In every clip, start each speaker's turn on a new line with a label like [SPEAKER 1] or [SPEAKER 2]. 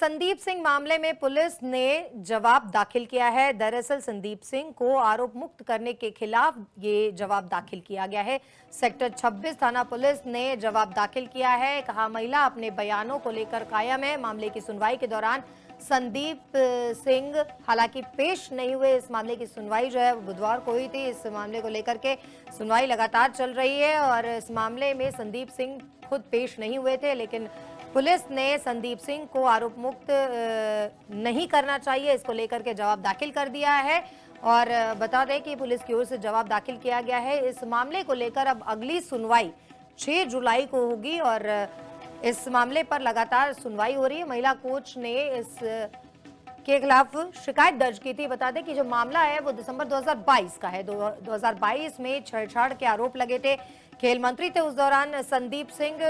[SPEAKER 1] संदीप सिंह मामले में पुलिस ने जवाब दाखिल किया है। दरअसल संदीप सिंह को आरोप मुक्त करने के खिलाफ ये जवाब दाखिल किया गया है। सेक्टर 26 थाना पुलिस ने जवाब दाखिल किया है। कहा, महिला अपने बयानों को लेकर कायम है। मामले की सुनवाई के दौरान संदीप सिंह हालांकि पेश नहीं हुए। इस मामले की सुनवाई जो है वो बुधवार को हुई थी। इस मामले को लेकर के सुनवाई लगातार चल रही है और इस मामले में संदीप सिंह खुद पेश नहीं हुए थे, लेकिन पुलिस ने संदीप सिंह को आरोप मुक्त नहीं करना चाहिए, इसको लेकर के जवाब दाखिल कर दिया है। और बता दें कि पुलिस की ओर से जवाब दाखिल किया गया है। इस मामले को लेकर अब अगली सुनवाई 6 जुलाई को होगी और इस मामले पर लगातार सुनवाई हो रही है। महिला कोच ने इस के खिलाफ शिकायत दर्ज की थी। बता दें कि जो मामला है वो दिसंबर 2022 का है। 2022 में छेड़छाड़ के आरोप लगे थे। खेल मंत्री थे उस दौरान संदीप सिंह।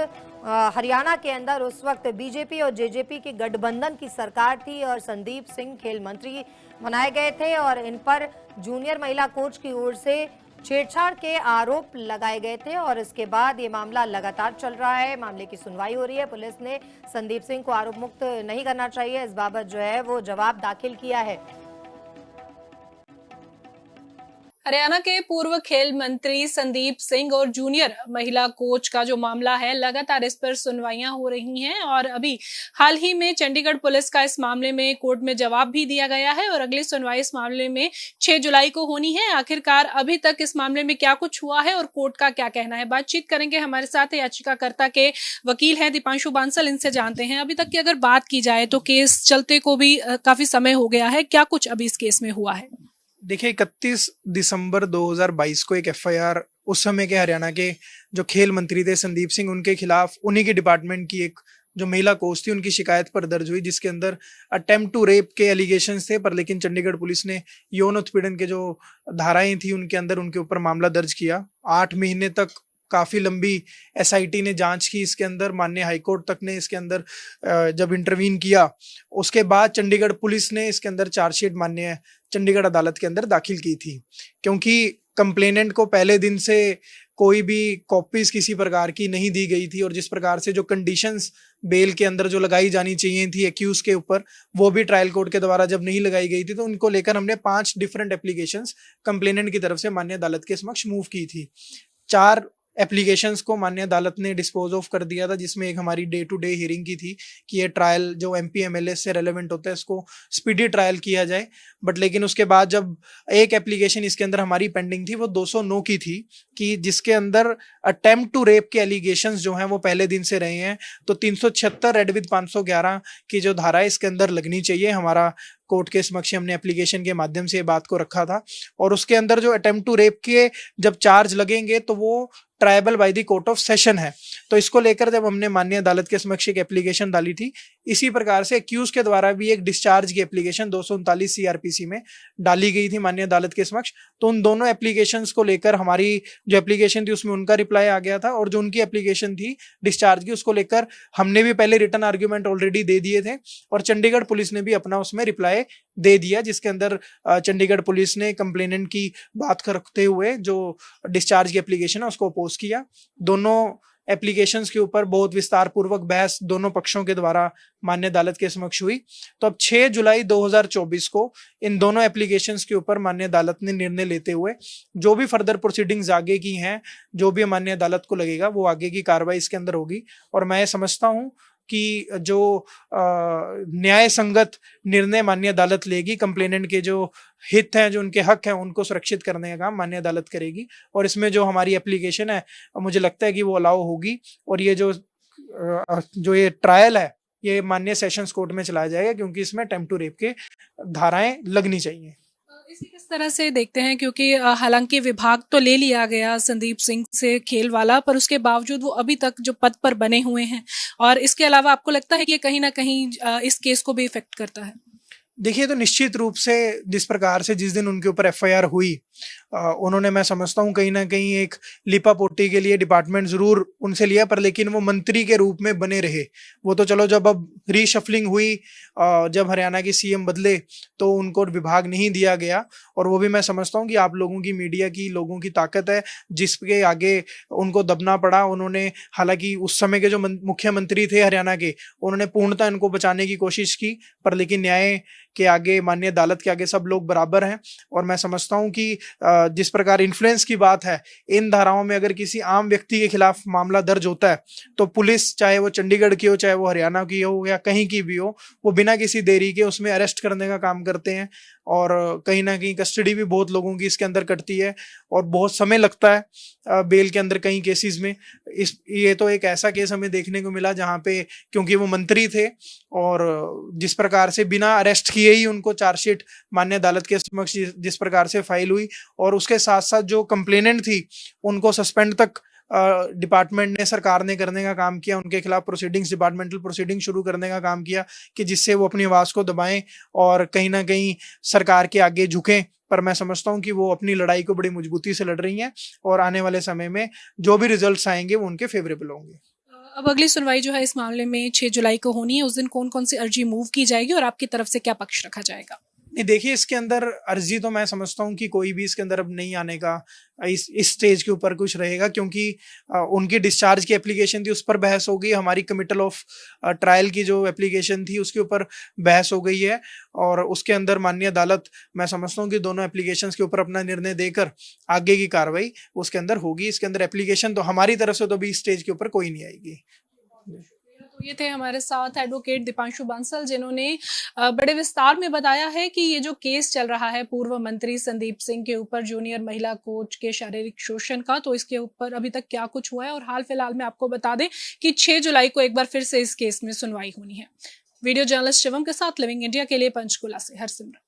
[SPEAKER 1] हरियाणा के अंदर उस वक्त बीजेपी और जेजेपी की गठबंधन की सरकार थी और संदीप सिंह खेल मंत्री बनाए गए थे और इन पर जूनियर महिला कोच की ओर से छेड़छाड़ के आरोप लगाए गए थे और इसके बाद ये मामला लगातार चल रहा है। मामले की सुनवाई हो रही है। पुलिस ने संदीप सिंह को आरोप मुक्त नहीं करना चाहिए, इस बाबत जो है वो जवाब दाखिल किया है।
[SPEAKER 2] हरियाणा के पूर्व खेल मंत्री संदीप सिंह और जूनियर महिला कोच का जो मामला है, लगातार इस पर सुनवाइयां हो रही हैं और अभी हाल ही में चंडीगढ़ पुलिस का इस मामले में कोर्ट में जवाब भी दिया गया है और अगली सुनवाई इस मामले में 6 जुलाई को होनी है। आखिरकार अभी तक इस मामले में क्या कुछ हुआ है और कोर्ट का क्या कहना है, बातचीत करेंगे। हमारे साथ याचिकाकर्ता के वकील हैं दीपांशु बांसल, इनसे जानते हैं अभी तक की अगर बात की जाए तो केस चलते को भी काफी समय हो गया है, क्या कुछ अभी इस केस में हुआ है?
[SPEAKER 3] देखिए, 31 दिसंबर 2022 को एक एफआईआर उस समय के हरियाणा के जो खेल मंत्री थे संदीप सिंह, उनके खिलाफ उन्हीं के डिपार्टमेंट की एक जो महिला कोच थी उनकी शिकायत पर दर्ज हुई, जिसके अंदर अटेम्प्ट टू रेप के एलिगेशंस थे। पर लेकिन चंडीगढ़ पुलिस ने यौन उत्पीड़न के जो धाराएं थी उनके अंदर उनके ऊपर मामला दर्ज किया। 8 महीने तक काफी लंबी एसआईटी ने जांच की इसके अंदर। माननीय हाईकोर्ट तक ने इसके अंदर जब इंटरवीन किया, उसके बाद चंडीगढ़ पुलिस ने इसके अंदर चार्जशीट माननीय चंडीगढ़ अदालत के अंदर दाखिल की थी, क्योंकि कंप्लेनेंट को पहले दिन से कोई भी कॉपीज किसी प्रकार की नहीं दी गई थी और जिस प्रकार से जो कंडीशंस बेल के अंदर जो लगाई जानी चाहिए थी एक्यूज के ऊपर, वो भी ट्रायल कोर्ट के द्वारा जब नहीं लगाई गई थी, तो उनको लेकर हमने 5 डिफरेंट एप्लीकेशंस कंप्लेनेंट की तरफ से माननीय अदालत के समक्ष मूव की थी। 4 एप्लीकेशंस को माननीय अदालत ने डिस्पोज ऑफ कर दिया था, जिसमें एक हमारी डे टू डे हियरिंग की थी कि ये ट्रायल जो एमपी एमएलए से रेलेवेंट होता है इसको स्पीडी ट्रायल किया जाए। बट लेकिन उसके बाद जब एक एप्लीकेशन इसके अंदर हमारी पेंडिंग थी, वो 209 की थी, कि जिसके अंदर अटेम्प्ट टू रेप के एलिगेशंस जो हैं वो पहले दिन से रहे हैं, तो 376 रेड विद 511 की जो धारा है इसके अंदर लगनी चाहिए। हमारा कोर्ट के समक्ष हमने एप्लीकेशन के माध्यम से ये बात को रखा था और उसके अंदर जो अटेम्प्ट टू रेप के जब चार्ज लगेंगे तो वो tribal by the court of session है। तो इसको लेकर जब हमने माननीय अदालत के समक्ष एक एप्लीकेशन डाली थी, इसी प्रकार से एक्यूज के द्वारा भी एक डिस्चार्ज की एप्लीकेशन 239 सीआरपीसी में डाली गई थी माननीय अदालत के समक्ष। तो उन दोनों एप्लीकेशंस को लेकर हमारी जो एप्लीकेशन थी उसमें उनका रिप्लाई आ गया था और जो उनकी एप्लीकेशन थी डिस्चार्ज की, उसको लेकर हमने भी पहले रिटर्न आर्ग्यूमेंट ऑलरेडी दे दिए थे और चंडीगढ़ पुलिस ने भी अपना उसमें रिप्लाई दे दिया, जिसके अंदर चंडीगढ़ पुलिस ने कंप्लेनेंट की बात को रखते हुए जो डिस्चार्ज की एप्लीकेशन है उसको अपोज किया। दोनों एप्लीकेशंस के ऊपर बहुत विस्तार पूर्वक बहस दोनों पक्षों के द्वारा माननीय अदालत के समक्ष हुई। तो अब 6 जुलाई 2024 को इन दोनों एप्लीकेशंस के ऊपर माननीय अदालत ने निर्णय लेते हुए जो भी फर्दर प्रोसीडिंग्स आगे की हैं, जो भी माननीय अदालत को लगेगा वो आगे की कार्रवाई इसके अंदर होगी। और मैं समझता हूं कि जो न्याय संगत निर्णय माननीय अदालत लेगी, कंप्लेनेंट के जो हित हैं, जो उनके हक हैं, उनको सुरक्षित करने का काम माननीय अदालत करेगी और इसमें जो हमारी एप्लीकेशन है मुझे लगता है कि वो अलाउ होगी और ये जो ये ट्रायल है ये माननीय सेशंस कोर्ट में चलाया जाएगा, क्योंकि इसमें अटेम्प्ट टू रेप के धाराएं लगनी चाहिए।
[SPEAKER 2] इसी किस तरह से देखते हैं, क्योंकि हालांकि विभाग तो ले लिया गया संदीप सिंह से खेल वाला, पर उसके बावजूद वो अभी तक जो पद पर बने हुए हैं और इसके अलावा आपको लगता है कि ये कहीं ना कहीं इस केस को भी इफेक्ट करता है?
[SPEAKER 3] देखिए, तो निश्चित रूप से जिस प्रकार से जिस दिन उनके ऊपर एफआईआर हुई, उन्होंने, मैं समझता हूँ, कहीं ना कहीं एक लिपापोती के लिए डिपार्टमेंट जरूर उनसे लिया, पर लेकिन वो मंत्री के रूप में बने रहे। वो तो चलो, जब अब रीशफलिंग हुई, जब हरियाणा के सीएम बदले, तो उनको विभाग नहीं दिया गया। और वो भी मैं समझता हूँ कि आप लोगों की, मीडिया की, लोगों की ताकत है जिसके आगे उनको दबना पड़ा। उन्होंने, हालांकि उस समय के जो मुख्यमंत्री थे हरियाणा के, उन्होंने पूर्णतः इनको बचाने की कोशिश की, पर लेकिन न्याय के आगे, माननीय अदालत के आगे सब लोग बराबर हैं। और मैं समझता हूं कि जिस प्रकार इन्फ्लुएंस की बात है, इन धाराओं में अगर किसी आम व्यक्ति के खिलाफ मामला दर्ज होता है, तो पुलिस, चाहे वो चंडीगढ़ की हो, चाहे वो हरियाणा की हो, या कहीं की भी हो, वो बिना किसी देरी के उसमें अरेस्ट करने का काम करते हैं। और कहीं ना कहीं कस्टडी भी बहुत लोगों की इसके अंदर कटती है और बहुत समय लगता है बेल के अंदर कई केसेस में। ये तो एक ऐसा केस हमें देखने को मिला जहां पे, क्योंकि वो मंत्री थे और जिस प्रकार से बिना अरेस्ट किए ही उनको चार्जशीट माननीय अदालत के समक्ष जिस प्रकार से फाइल हुई, और उसके साथ साथ जो कंप्लेनेंट थी उनको सस्पेंड तक डिपार्टमेंट ने, सरकार ने करने का काम किया। उनके खिलाफ प्रोसीडिंग्स, डिपार्टमेंटल प्रोसीडिंग शुरू करने का काम किया कि जिससे वो अपनी आवाज को दबाएं और कहीं ना कहीं सरकार के आगे झुकें। पर मैं समझता हूं कि वो अपनी लड़ाई को बड़ी मजबूती से लड़ रही हैं और आने वाले समय में जो भी रिजल्ट्स आएंगे वो उनके फेवरेबल होंगे।
[SPEAKER 2] अब अगली सुनवाई जो है इस मामले में 6 जुलाई को होनी है, उस दिन कौन कौन सी अर्जी मूव की जाएगी और आपकी तरफ से क्या पक्ष रखा जाएगा?
[SPEAKER 3] नहीं, देखिए, इसके अंदर अर्जी तो मैं समझता हूँ कि कोई भी इसके अंदर अब नहीं आने का इस स्टेज के ऊपर कुछ रहेगा, क्योंकि उनकी डिस्चार्ज की एप्लीकेशन थी, उस पर बहस हो गई। हमारी कमिटल ऑफ ट्रायल की जो एप्लीकेशन थी उसके ऊपर बहस हो गई है, और उसके अंदर माननीय अदालत, मैं समझता हूँ कि दोनों एप्लीकेशंस के ऊपर अपना निर्णय देकर आगे की कार्रवाई उसके अंदर होगी। इसके अंदर एप्लीकेशन तो हमारी तरफ से तो अभी स्टेज के ऊपर कोई नहीं आएगी।
[SPEAKER 2] तो ये थे हमारे साथ एडवोकेट दीपांशु बंसल, जिन्होंने बड़े विस्तार में बताया है कि ये जो केस चल रहा है पूर्व मंत्री संदीप सिंह के ऊपर जूनियर महिला कोच के शारीरिक शोषण का, तो इसके ऊपर अभी तक क्या कुछ हुआ है। और हाल फिलहाल में आपको बता दें कि 6 जुलाई को एक बार फिर से इस केस में सुनवाई होनी है। वीडियो जर्नलिस्ट शिवम के साथ लिविंग इंडिया के लिए पंचकुला से हरसिमरत।